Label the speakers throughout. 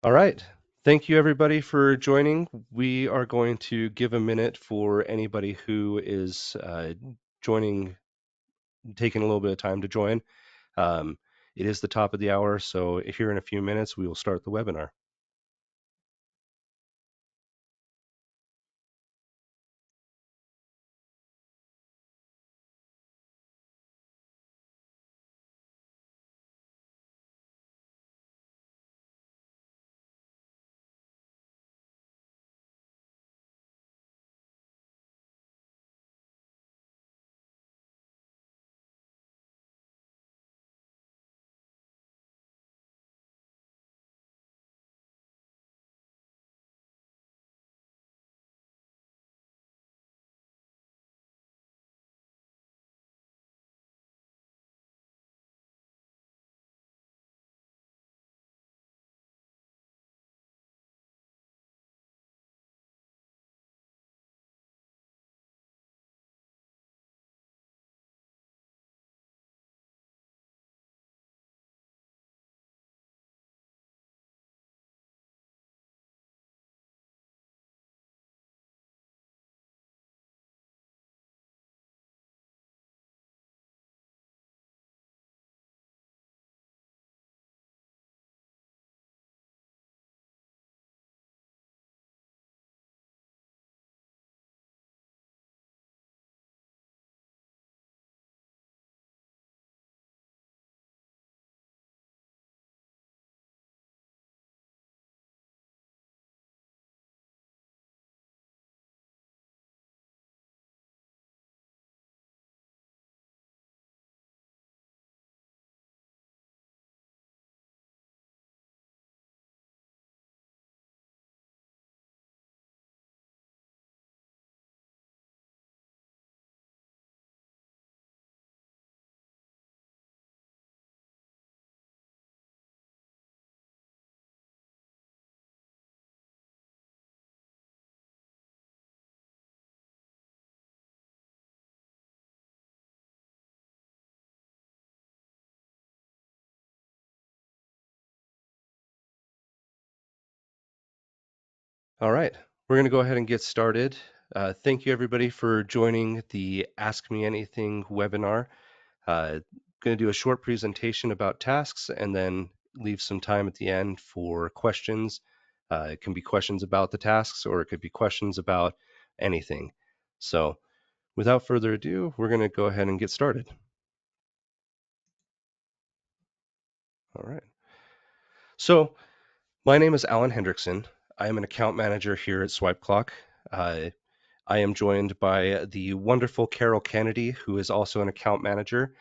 Speaker 1: All right. Thank you, everybody, for joining. We are going to give a minute for anybody who is joining, taking a little bit of time to join. Um, it is the top of the hour, so here in a few minutes, we will start the webinar. All right, we're going to go ahead and get started. Thank you, everybody, for joining the Ask Me Anything webinar. Going to do a short presentation about tasks and then leave some time at the end for questions. It can be questions about the tasks or it could be questions about anything. So without further ado, we're going to go ahead and get started. All right. So my name is Alan Hendrickson. I am an account manager here at SwipeClock. Uh, I am joined by the wonderful Carol Kennedy, who is also an account manager.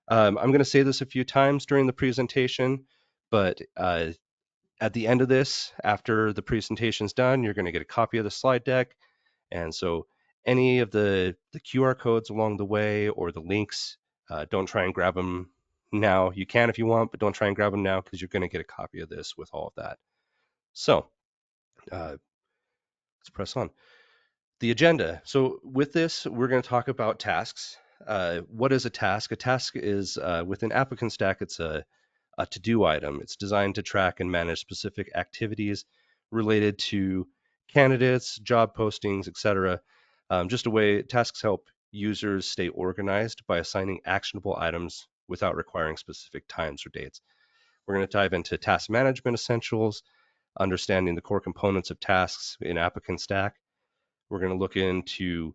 Speaker 1: I'm going to say this a few times during the presentation, but at the end of this, after the presentation's done, you're going to get a copy of the slide deck. And so any of the QR codes along the way or the links, don't try and grab them now. You can if you want, but don't try and grab them now because you're going to get a copy of this with all of that. So let's press on. The agenda. So with this, we're going to talk about tasks. What is a task? A task is within ApplicantStack, it's a to-do item. It's designed to track and manage specific activities related to candidates, job postings, etc. Just a way tasks help users stay organized by assigning actionable items without requiring specific times or dates. We're going to dive into task management essentials, understanding the core components of tasks in ApplicantStack. We're going to look into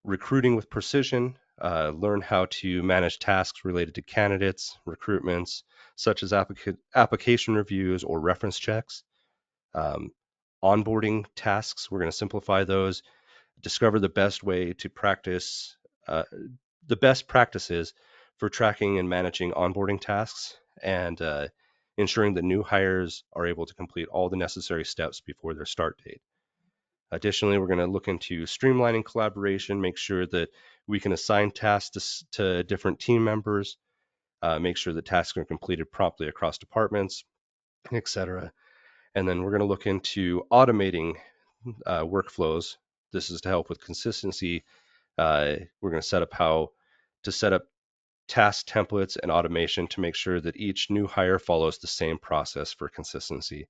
Speaker 1: recruiting with precision, learn how to manage tasks related to candidates, recruitments, such as application reviews or reference checks. Um, Onboarding tasks, we're going to simplify those, discover the best way to practice, the best practices for tracking and managing onboarding tasks, and ensuring that new hires are able to complete all the necessary steps before their start date. Additionally, we're going to look into streamlining collaboration, make sure that we can assign tasks to different team members, make sure that tasks are completed promptly across departments, etc. And then we're going to look into automating workflows. This is to help with consistency. We're going to set up how to set up task templates and automation to make sure that each new hire follows the same process for consistency.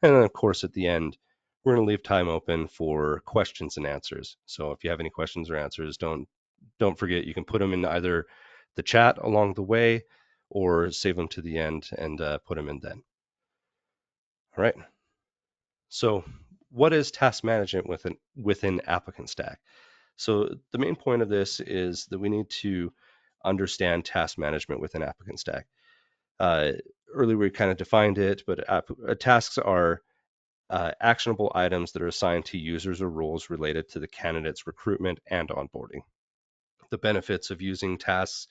Speaker 1: And then, of course, at the end, we're going to leave time open for questions and answers. So if you have any questions or answers, don't forget you can put them in either the chat along the way or save them to the end and put them in then. All right. So what is task management within ApplicantStack? So the main point of this is that we need to understand task management within ApplicantStack. Uh, Earlier we kind of defined it, but tasks are actionable items that are assigned to users or roles related to the candidate's recruitment and onboarding. The benefits of using tasks,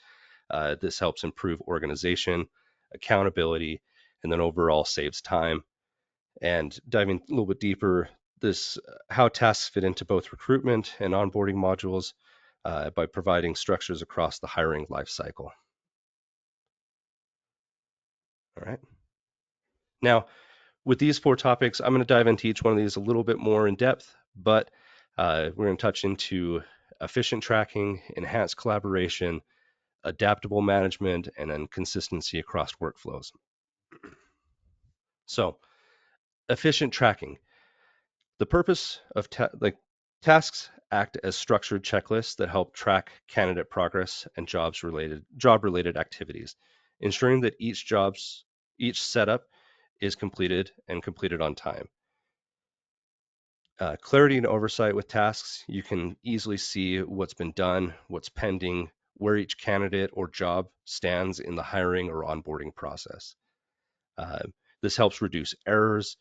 Speaker 1: this helps improve organization, accountability, and then overall saves time. And diving a little bit deeper, this how tasks fit into both recruitment and onboarding modules by providing structures across the hiring lifecycle. All right. Now, with these 4 topics, I'm going to dive into each one of these a little bit more in depth, but we're going to touch into efficient tracking, enhanced collaboration, adaptable management, and then consistency across workflows. So, efficient tracking. The purpose of tasks act as structured checklists that help track candidate progress and job related activities, ensuring that each setup is completed and completed on time. Clarity and oversight with tasks, you can easily see what's been done, what's pending, where each candidate or job stands in the hiring or onboarding process. Uh, this helps reduce errors.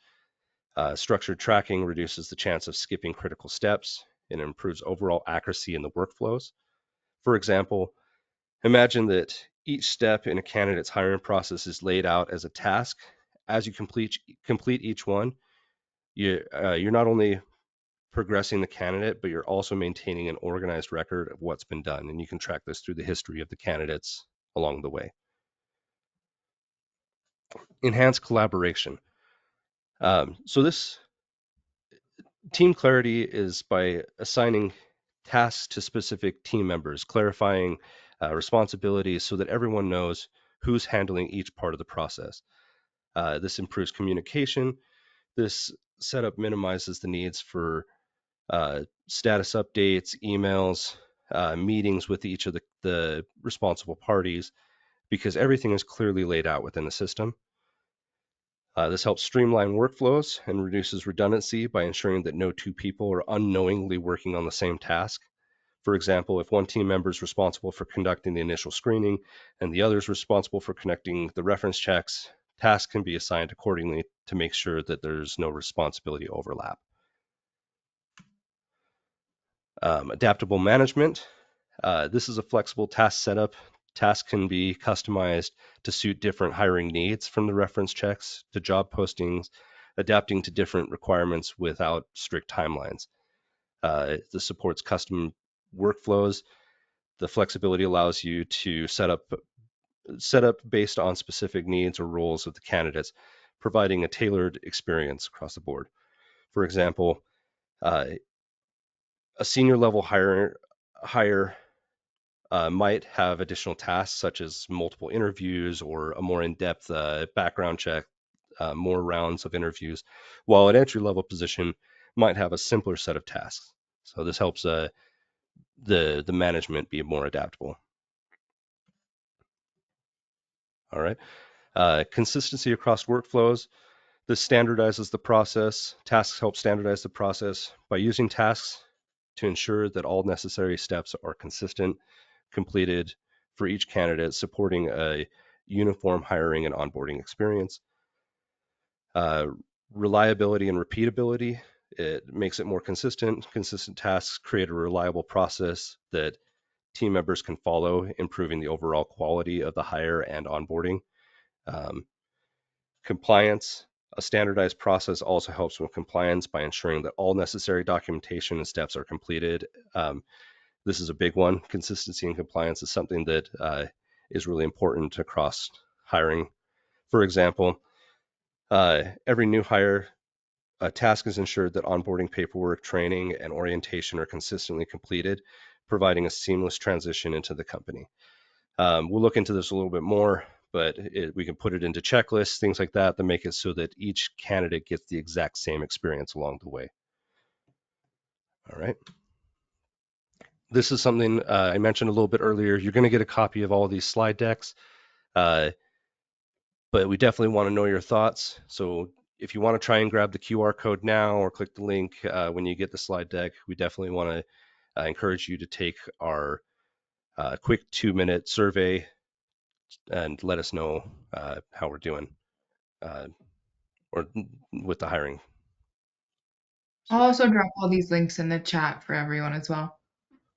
Speaker 1: Structured tracking reduces the chance of skipping critical steps and improves overall accuracy in the workflows. For example, imagine that each step in a candidate's hiring process is laid out as a task. As you complete each one, you're not only progressing the candidate, but you're also maintaining an organized record of what's been done. And you can track this through the history of the candidates along the way. Enhanced collaboration. So this team clarity is by assigning tasks to specific team members, clarifying responsibilities so that everyone knows who's handling each part of the process. This improves communication. This setup minimizes the needs for status updates, emails, meetings with each of the responsible parties, because everything is clearly laid out within the system. This helps streamline workflows and reduces redundancy by ensuring that no 2 people are unknowingly working on the same task. For example, if one team member is responsible for conducting the initial screening and the other is responsible for conducting the reference checks, tasks can be assigned accordingly to make sure that there's no responsibility overlap. Adaptable management. This is a flexible task setup. Tasks can be customized to suit different hiring needs, from the reference checks to job postings, adapting to different requirements without strict timelines. This supports custom workflows. The flexibility allows you to set up based on specific needs or roles of the candidates, providing a tailored experience across the board. For example, uh, a senior level hire might have additional tasks such as multiple interviews or a more in-depth background check, more rounds of interviews, while an entry-level position might have a simpler set of tasks. So this helps the management be more adaptable. All right. Consistency across workflows. This standardizes the process. Tasks help standardize the process by using tasks to ensure that all necessary steps are consistent, completed for each candidate, supporting a uniform hiring and onboarding experience. Uh, Reliability and repeatability. It makes it more consistent. Consistent tasks create a reliable process that team members can follow, improving the overall quality of the hire and onboarding. Um, Compliance. A standardized process also helps with compliance by ensuring that all necessary documentation and steps are completed. This is a big one. Consistency and compliance is something that is really important across hiring. For example, every new hire, a task is ensured that onboarding paperwork, training, and orientation are consistently completed, providing a seamless transition into the company. We'll look into this a little bit more, but we can put it into checklists, things like that make it so that each candidate gets the exact same experience along the way. All right. This is something I mentioned a little bit earlier. You're going to get a copy of all of these slide decks, uh, but we definitely want to know your thoughts. So if you want to try and grab the QR code now or click the link when you get the slide deck, we definitely want to encourage you to take our quick 2-minute survey and let us know how we're doing uh, or with the hiring.
Speaker 2: I'll
Speaker 1: So
Speaker 2: also drop all these links in the chat for everyone as well.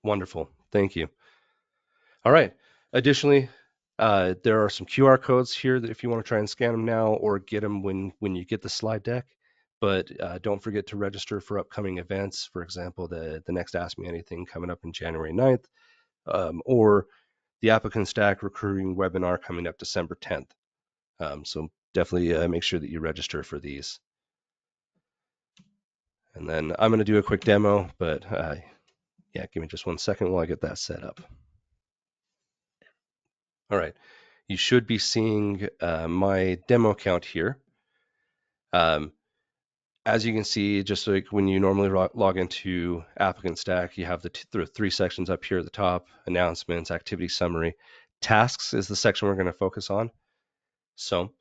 Speaker 1: wonderful. Thank you. All right. Additionally, there are some QR codes here that if you want to try and scan them now or get them when you get the slide deck. But don't forget to register for upcoming events. For example, the next Ask Me Anything coming up in January 9th, or the ApplicantStack recruiting webinar coming up December 10th. So definitely make sure that you register for these. And then I'm going to do a quick demo, but yeah, give me just 1 second while I get that set up. All right, you should be seeing my demo account here. Um, as you can see, just like when you normally log into ApplicantStack, you have the 3 sections up here at the top: announcements, activity summary. Tasks is the section we're going to focus on. So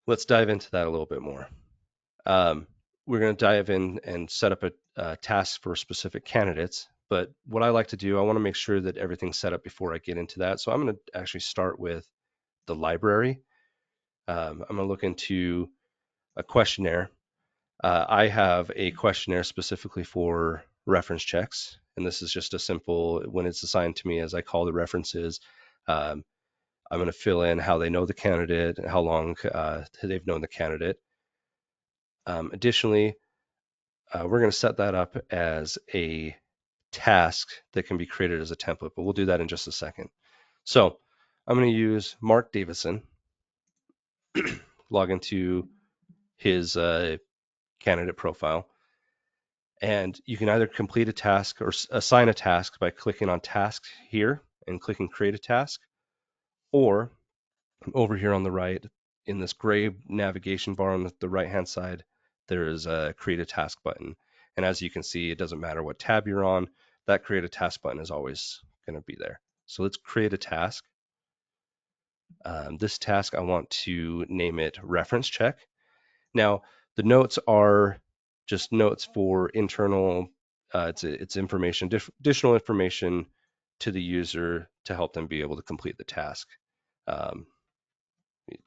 Speaker 1: let's dive into that a little bit more. Um, we're going to dive in and set up a task for specific candidates. But what I like to do, I want to make sure that everything's set up before I get into that. So I'm going to actually start with the library. I'm going to look into a questionnaire. I have a questionnaire specifically for reference checks. And this is just a simple, when it's assigned to me as I call the references, um, I'm going to fill in how they know the candidate, how long they've known the candidate. Additionally, we're going to set that up as a task that can be created as a template, but we'll do that in just a second. So I'm going to use Mark Davison, log into his candidate profile, and you can either complete a task or assign a task by clicking on task here and clicking create a task, or over here on the right in this gray navigation bar on the right hand side, there is a create a task button. And as you can see, it doesn't matter what tab you're on, that create a task button is always going to be there. So let's create a task. This task, I want to name it reference check. Now, the notes are just notes for internal, it's information, additional information to the user to help them be able to complete the task. Um,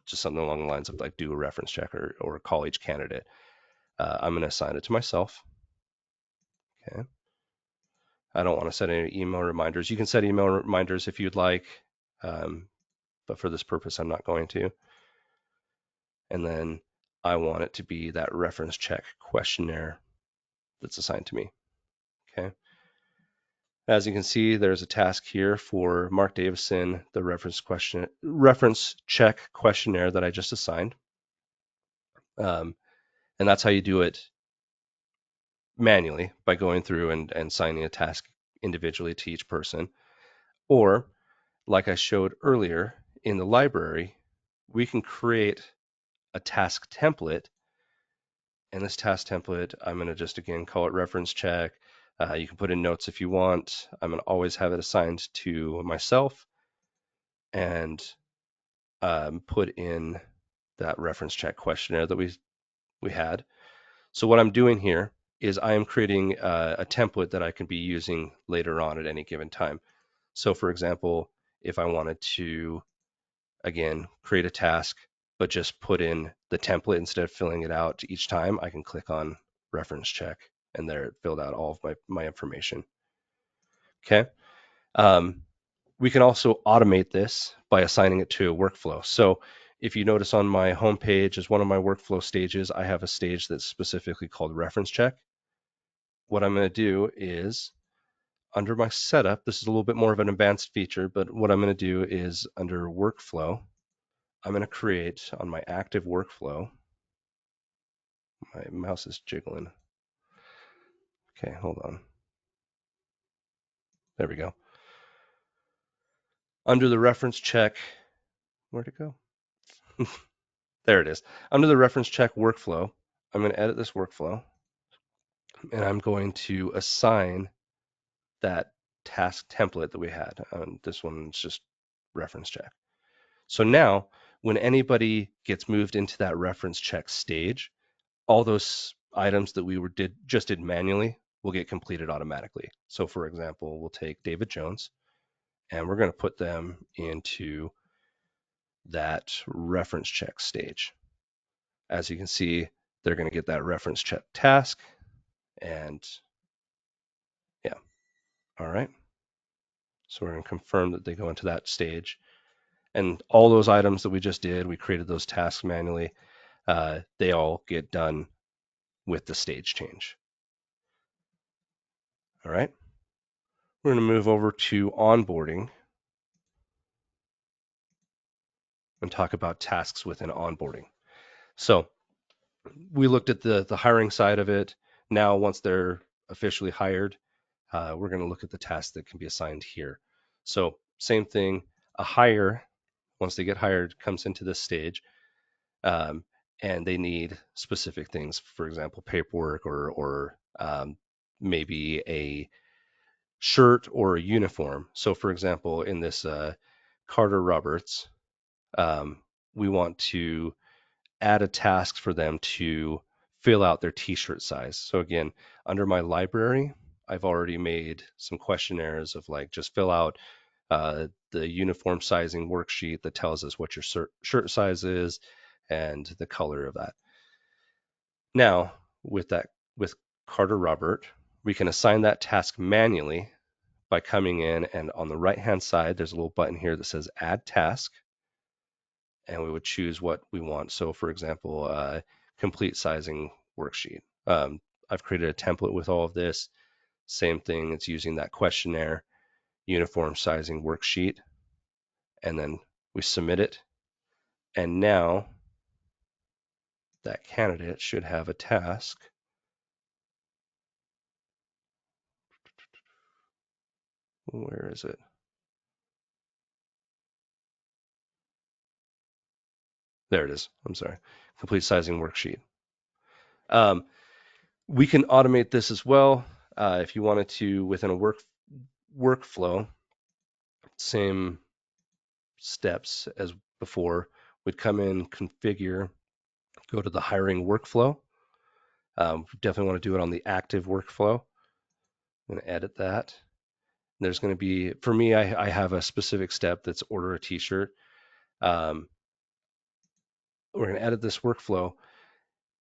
Speaker 1: just something along the lines of like do a reference check or call each candidate. I'm going to assign it to myself. Okay. I don't want to set any email reminders. You can set email reminders if you'd like, but for this purpose, I'm not going to. And then I want it to be that reference check questionnaire that's assigned to me. Okay. As you can see, there's a task here for Mark Davison, the reference check questionnaire that I just assigned. And that's how you do it manually by going through and assigning a task individually to each person. Or, like I showed earlier in the library, we can create a task template. And this task template, I'm going to just again call it reference check. You can put in notes if you want. I'm going to always have it assigned to myself and put in that reference check questionnaire that we had. So what I'm doing here is I am creating a template that I can be using later on at any given time. So for example, if I wanted to, again, create a task, but just put in the template instead of filling it out each time, I can click on reference check and there it filled out all of my information. Okay. Um, we can also automate this by assigning it to a workflow. So if you notice on my homepage as one of my workflow stages, I have a stage that's specifically called reference check. What I'm going to do is under my setup, this is a little bit more of an advanced feature, but what I'm going to do is under workflow, I'm going to create on my active workflow. My mouse is jiggling. Okay, hold on. There we go. Under the reference check Where'd it go? There it is. Under the reference check workflow, I'm going to edit this workflow and I'm going to assign that task template that we had. This one's just reference check. So now when anybody gets moved into that reference check stage, all those items that we just did manually will get completed automatically. So for example, we'll take David Jones and we're going to put them into that reference check stage. As you can see, they're going to get that reference check task. And yeah, all right. So we're going to confirm that they go into that stage. And all those items that we just did, we created those tasks manually. They all get done with the stage change. All right. We're going to move over to onboarding and talk about tasks within onboarding. So we looked at the hiring side of it. Now, once they're officially hired, we're going to look at the tasks that can be assigned here. So same thing, a hire, once they get hired, comes into this stage, and they need specific things, for example, paperwork or maybe a shirt or a uniform. So for example, in this Carter Roberts, we want to add a task for them to fill out their t-shirt size. So again, under my library, I've already made some questionnaires of like just fill out the uniform sizing worksheet that tells us what your shirt size is and the color of that. Now, with Carter Robert, we can assign that task manually by coming in, and on the right hand side, there's a little button here that says add task, and we would choose what we want. So for example, complete sizing worksheet. I've created a template with all of this. Same thing, it's using that questionnaire, uniform sizing worksheet, and then we submit it. And now that candidate should have a task. Where is it? There it is. I'm sorry. Complete sizing worksheet. Um, we can automate this as well if you wanted to within a workflow. Same steps as before. We'd come in, configure, go to the hiring workflow. Definitely want to do it on the active workflow. I'm going to edit that. There's going to be, for me, I have a specific step that's order a t-shirt. Um, we're going to edit this workflow.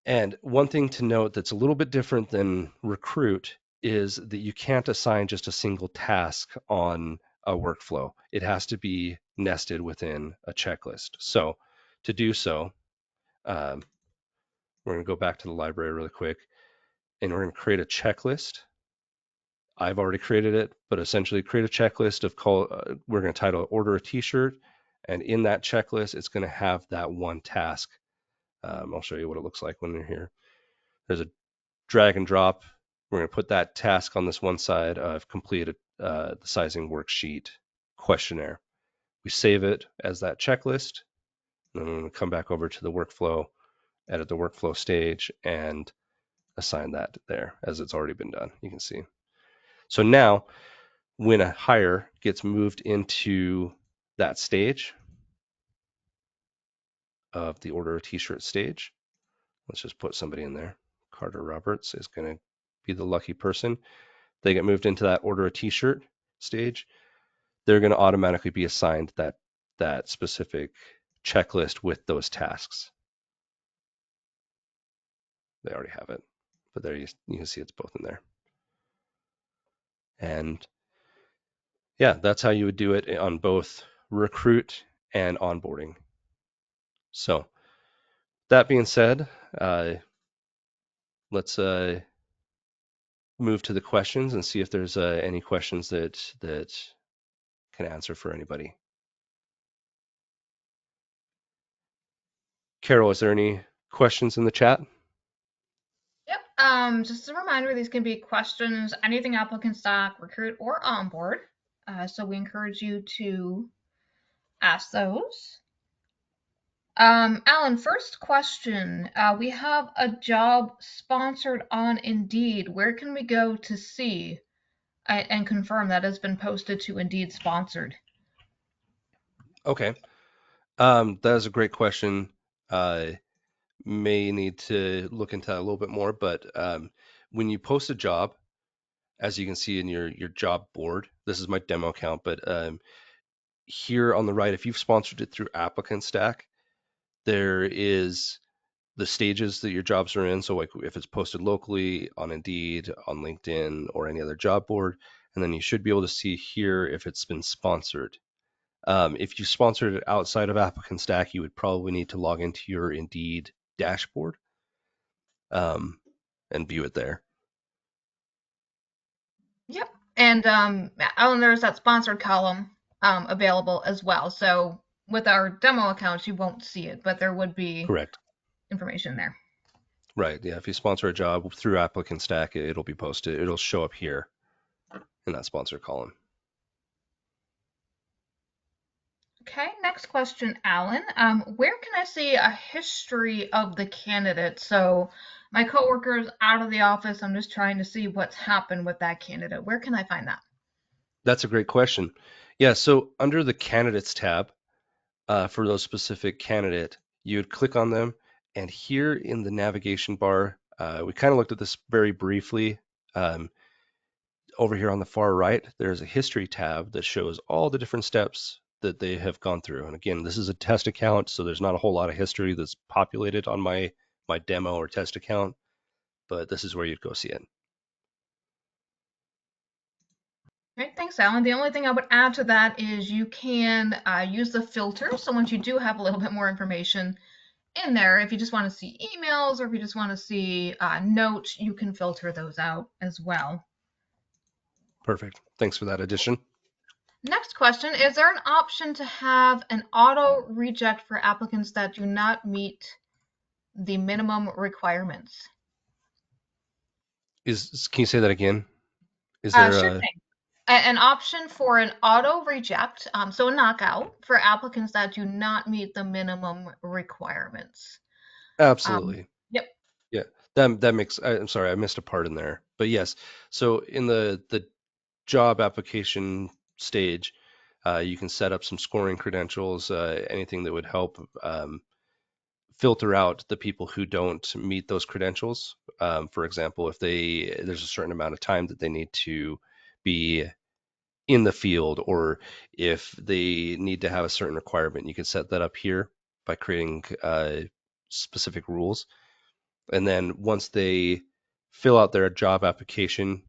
Speaker 1: And one thing to note that's a little bit different than recruit is that you can't assign just a single task on a workflow. It has to be nested within a checklist. So to do so, um, we're going to go back to the library really quick and we're going to create a checklist. I've already created it, but essentially create a checklist of we're going to title order a t-shirt. And in that checklist, it's going to have that one task. I'll show you what it looks like when you're here. There's a drag and drop. We're going to put that task on this one side. I've completed the sizing worksheet questionnaire. We save it as that checklist. And then we're going to come back over to the workflow, edit the workflow stage, and assign that there as it's already been done. You can see. So now when a hire gets moved into that stage of the order a t-shirt stage, let's just put somebody in there. Carter Roberts is going to be the lucky person. They get moved into that order a t-shirt stage. They're going to automatically be assigned that specific checklist with those tasks. They already have it, but there you can see it's both in there. And yeah, that's how you would do it on both recruit and onboarding. So that being said, let's move to the questions and see if there's any questions that can answer for anybody. Carol, is there any questions in the chat?
Speaker 2: Yep. Just a reminder, these can be questions, anything applicant stack, recruit, or onboard. So we encourage you to ask those. Alan, first question. We have a job sponsored on Indeed. Where can we go to see and confirm that has been posted to Indeed sponsored?
Speaker 1: Okay. That is a great question. Uh, may need to look into that a little bit more, but when you post a job, as you can see in your job board, this is my demo account, but here on the right, if you've sponsored it through ApplicantStack, there is the stages that your jobs are in. So like if it's posted locally on Indeed, on LinkedIn, or any other job board, and then you should be able to see here if it's been sponsored. If you sponsored it outside of ApplicantStack, you would probably need to log into your Indeed dashboard um, and view it there.
Speaker 2: Yep. And Alan, there's that sponsored column available as well. So with our demo accounts, you won't see it, but there would be
Speaker 1: Correct.
Speaker 2: information there.
Speaker 1: Right. Yeah. If you sponsor a job through ApplicantStack, it'll be posted. It'll show up here in that sponsor column.
Speaker 2: Okay, next question, Alan. Where can I see a history of the candidate? So my coworker is out of the office. I'm just trying to see what's happened with that candidate. Where can I find that?
Speaker 1: That's a great question. Yeah. So under the candidates tab, for those specific candidate, you would click on them, and here in the navigation bar, we kind of looked at this very briefly. Um, Over here on the far right, there's a history tab that shows all the different steps that they have gone through. And again, this is a test account, so there's not a whole lot of history that's populated on my demo or test account, but this is where you'd go see it.
Speaker 2: Great, thanks, Alan. The only thing I would add to that is you can use the filter. So once you do have a little bit more information in there, if you just want to see emails or if you just want to see notes, you can filter those out as well.
Speaker 1: Perfect. Thanks for that addition.
Speaker 2: Next question, is there an option to have an auto reject for applicants that do not meet the minimum requirements?
Speaker 1: Can you say that again? Is there
Speaker 2: Sure
Speaker 1: a
Speaker 2: thing. An option for an auto reject, so a knockout for applicants that do not meet the minimum requirements. Um,
Speaker 1: Absolutely.
Speaker 2: yep.
Speaker 1: Yeah. That makes I'm sorry, I missed a part in there. But yes. So in the job application stage, you can set up some scoring credentials, anything that would help filter out the people who don't meet those credentials. For example, if there's a certain amount of time that they need to be in the field, or if they need to have a certain requirement, you can set that up here by creating specific rules. And then once they fill out their job application,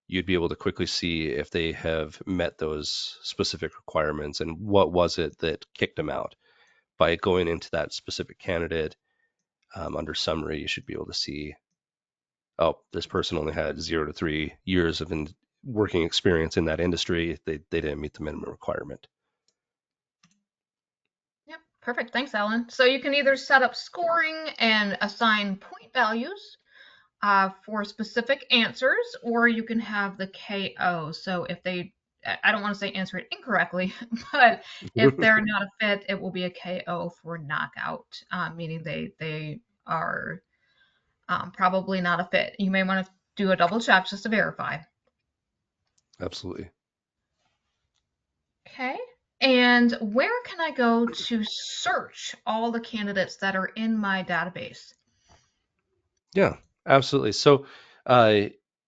Speaker 1: you'd be able to quickly see if they have met those specific requirements and what was it that kicked them out. By going into that specific candidate, under summary, you should be able to see, oh, this person only had 0 to 3 years of working experience in that industry. They didn't meet the minimum requirement.
Speaker 2: Yep. Perfect. Thanks, Alan. So you can either set up scoring and assign point values for specific answers, or you can have the KO. So if they, I don't want to say answer it incorrectly, but if they're not a fit, it will be a KO for knockout, meaning they are probably not a fit. You may want to do a double check just to verify.
Speaker 1: Absolutely.
Speaker 2: Okay. And where can I go to search all the candidates that are in my database?
Speaker 1: Yeah, absolutely. So, uh,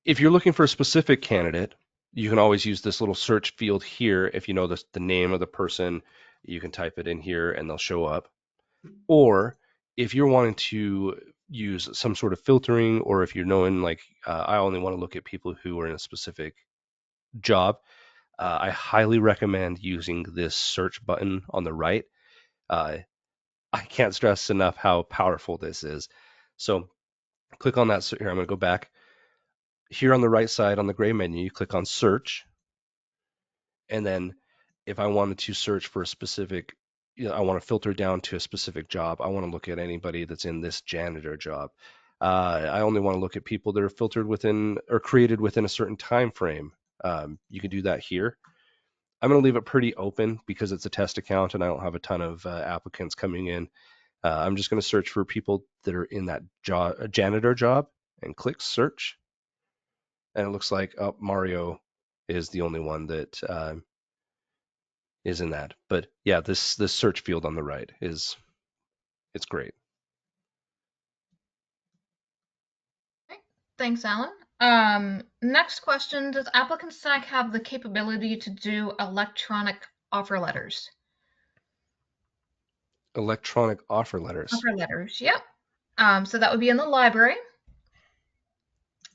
Speaker 1: if you're looking for a specific candidate, you can always use this little search field here. If you know the name of the person, you can type it in here and they'll show up. Or if you're wanting to use some sort of filtering, or if you're knowing like I only want to look at people who are in a specific job, I highly recommend using this search button on the right. Uh, I can't stress enough how powerful this is. So click on that. Here, I'm going to go back. Here on the right side on the gray menu, you click on search. And then if I wanted to search for a specific, I want to filter down to a specific job. I want to look at anybody that's in this janitor job. I only want to look at people that are filtered within or created within a certain time frame. You can do that here. I'm going to leave it pretty open because it's a test account and I don't have a ton of applicants coming in. I'm just going to search for people that are in that janitor job and click search. And it looks like Mario is the only one that is in that. But yeah, this search field on the right it's great.
Speaker 2: Okay. Thanks, Alan. Next question, does ApplicantStack have the capability to do electronic offer letters?
Speaker 1: Electronic offer letters.
Speaker 2: Offer letters, yep. So that would be in the library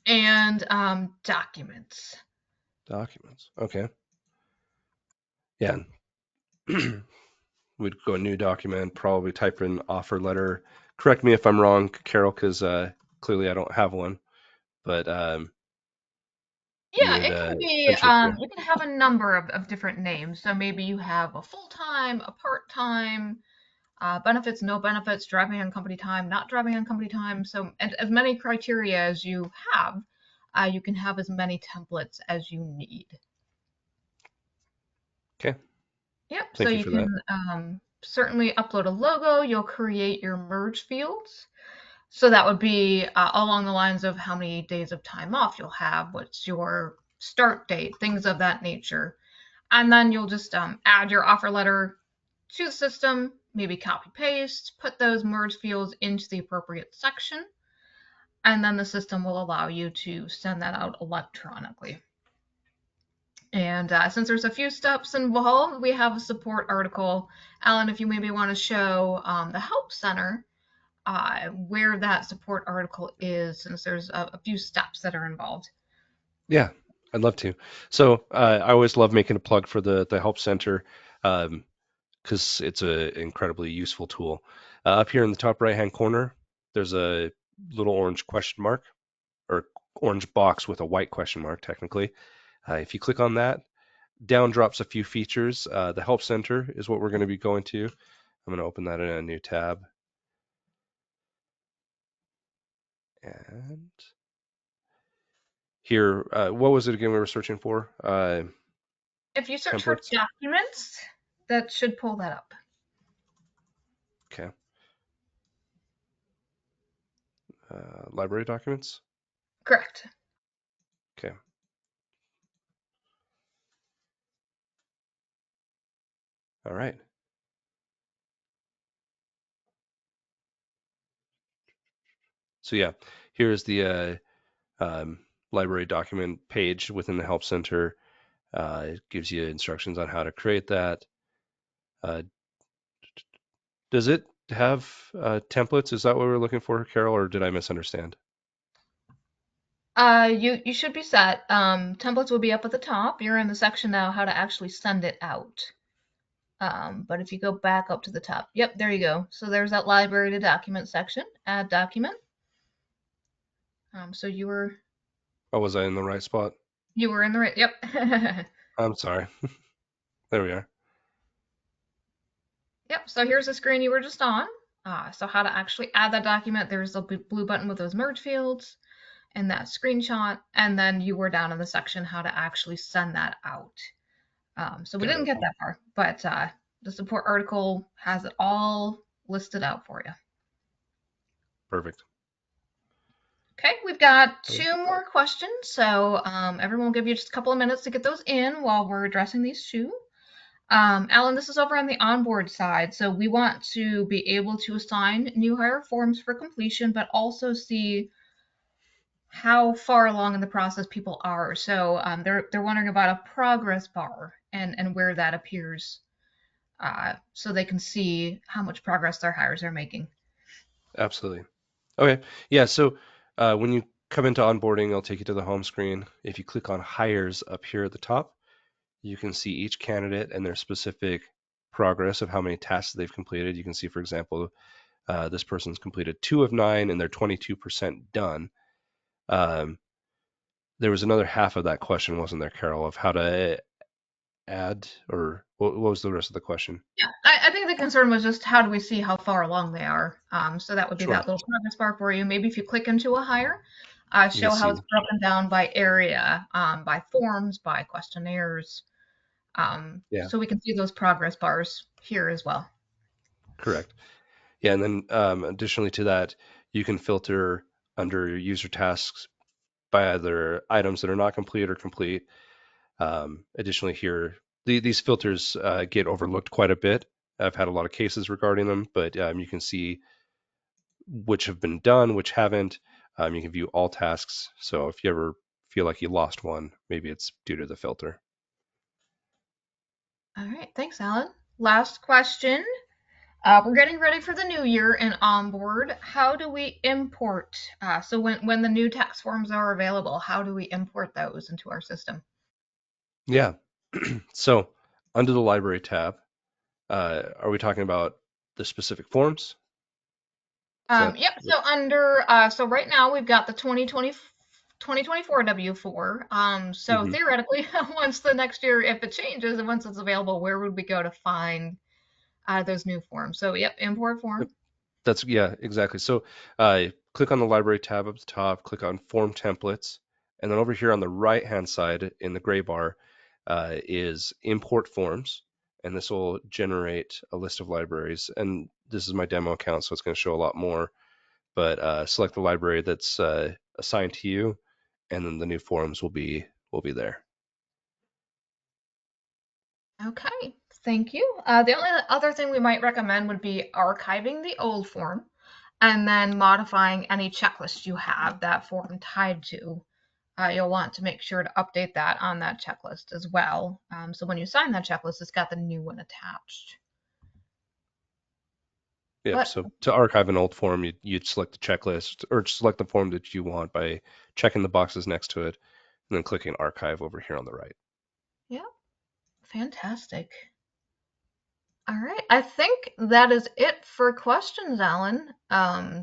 Speaker 2: and documents.
Speaker 1: Documents. Okay. Yeah. We'd go a new document, probably type in offer letter. Correct me if I'm wrong, Carol, because clearly I don't have one. But you
Speaker 2: Yeah,
Speaker 1: would
Speaker 2: it can be,
Speaker 1: essentially create.
Speaker 2: you can have a number of different names. So maybe you have a full-time, a part-time, benefits, no benefits, driving on company time, not driving on company time. So, and as many criteria as you have, you can have as many templates as you need.
Speaker 1: Okay.
Speaker 2: Yep. So
Speaker 1: Thank you
Speaker 2: you
Speaker 1: for that.
Speaker 2: can certainly upload a logo. You'll create your merge fields. So that would be along the lines of how many days of time off you'll have, what's your start date, things of that nature. And then you'll just add your offer letter to the system, maybe copy paste, put those merge fields into the appropriate section, and then the system will allow you to send that out electronically. And since there's a few steps involved, we have a support article. Alan, if you maybe want to show the Help Center where that support article is, since there's a few steps that are involved.
Speaker 1: Yeah, I'd love to. So I always love making a plug for the Help Center because it's an incredibly useful tool. Up here in the top right hand corner, there's a little orange question mark or orange box with a white question mark, technically. If you click on that, down drops a few features. The Help Center is what we're going to be going to. I'm going to open that in a new tab. And here, what was it again we were searching for?
Speaker 2: If you search for
Speaker 1: Templates?
Speaker 2: documents, that should pull that up.
Speaker 1: Okay. Library documents?
Speaker 2: Correct.
Speaker 1: Okay. All right. So yeah, here's the library document page within the Help Center. It gives you instructions on how to create that. Uh, does it have templates? Is that what we're looking for, Carol, or did I misunderstand?
Speaker 2: You should be set. Templates will be up at the top. You're in the section now, how to actually send it out. But if you go back up to the top, yep, there you go. So there's that library to document section. Add document. So
Speaker 1: Oh, was I in the right spot?
Speaker 2: you were in the right. Yep.
Speaker 1: I'm sorry. There we are.
Speaker 2: Yep. So here's the screen you were just on. So how to actually add that document. There's a blue button with those merge fields and that screenshot, and then you were down in the section how to actually send that out. So we
Speaker 1: Got
Speaker 2: didn't
Speaker 1: it.
Speaker 2: get that far, but the support article has it all listed out for you.
Speaker 1: Perfect.
Speaker 2: Okay, we've got two more questions, so everyone will give you just a couple of minutes to get those in while we're addressing these two. Alan, this is over on the onboard side, so we want to be able to assign new hire forms for completion, but also see how far along in the process people are. So they're wondering about a progress bar and where that appears, so they can see how much progress their hires are making.
Speaker 1: Absolutely. Okay. Yeah. So when you come into onboarding, it'll take you to the home screen. If you click on hires up here at the top, you can see each candidate and their specific progress of how many tasks they've completed. You can see, for example, this person's completed 2 of 9 and they're 22% done. Um, there was another half of that question, wasn't there, Carol, of how to add, or what was the rest of the question?
Speaker 2: Yeah, I think the concern was just how do we see how far along they are. So that would be
Speaker 1: Sure.
Speaker 2: that little progress bar for you. Maybe if you click into a hire,
Speaker 1: You can
Speaker 2: show how
Speaker 1: see.
Speaker 2: it's broken down by area, by forms, by questionnaires,
Speaker 1: Yeah,
Speaker 2: so we can see those progress bars here as well.
Speaker 1: correct. Yeah, and then additionally to that, you can filter under user tasks by either items that are not complete or complete. Additionally, here these filters get overlooked quite a bit. I've had a lot of cases regarding them, but you can see which have been done, which haven't. You can view all tasks. So if you ever feel like you lost one, maybe it's due to the filter.
Speaker 2: All right, thanks, Alan. Last question. We're getting ready for the new year and onboard. How do we import? So when the new tax forms are available, how do we import those into our system?
Speaker 1: Yeah. So under the library tab, are we talking about the specific forms? Is that
Speaker 2: Yep. So under so right now we've got the 2024 W4. So
Speaker 1: mhm.
Speaker 2: theoretically, once the next year, if it changes and once it's available, where would we go to find those new forms? So yep, import form.
Speaker 1: That's yeah, exactly. So click on the library tab up the top, click on form templates, and then over here on the right hand side in the gray bar is import forms, and this will generate a list of libraries. And this is my demo account, so it's going to show a lot more. But select the library that's assigned to you, and then the new forms will be there.
Speaker 2: Okay, thank you. The only other thing we might recommend would be archiving the old form and then modifying any checklist you have that form tied to. You'll want to make sure to update that on that checklist as well. So when you sign that checklist, it's got the new one attached.
Speaker 1: Yep.
Speaker 2: But
Speaker 1: So to archive an old form, you'd select the checklist or select the form that you want by checking the boxes next to it, and then clicking archive over here on the right.
Speaker 2: yeah, fantastic. All right, I think that is it for questions, Alan.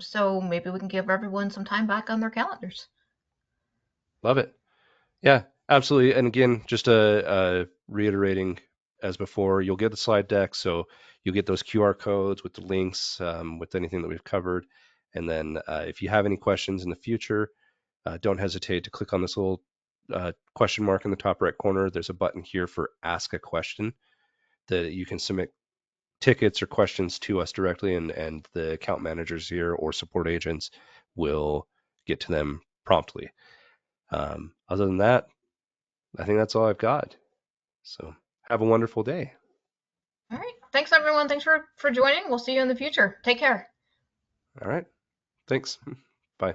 Speaker 2: So maybe we can give everyone some time back on their calendars.
Speaker 1: Love it. Yeah, absolutely. And again, just reiterating as before, you'll get the slide deck, so you'll get those QR codes with the links, with anything that we've covered. And then if you have any questions in the future, don't hesitate to click on this little question mark in the top right corner. There's a button here for Ask a Question that you can submit tickets or questions to us directly, and the account managers here or support agents will get to them promptly. Other than that, I think that's all I've got. So have a wonderful day.
Speaker 2: All right, thanks everyone. Thanks for joining. We'll see you in the future. Take care.
Speaker 1: All right. Thanks. Bye.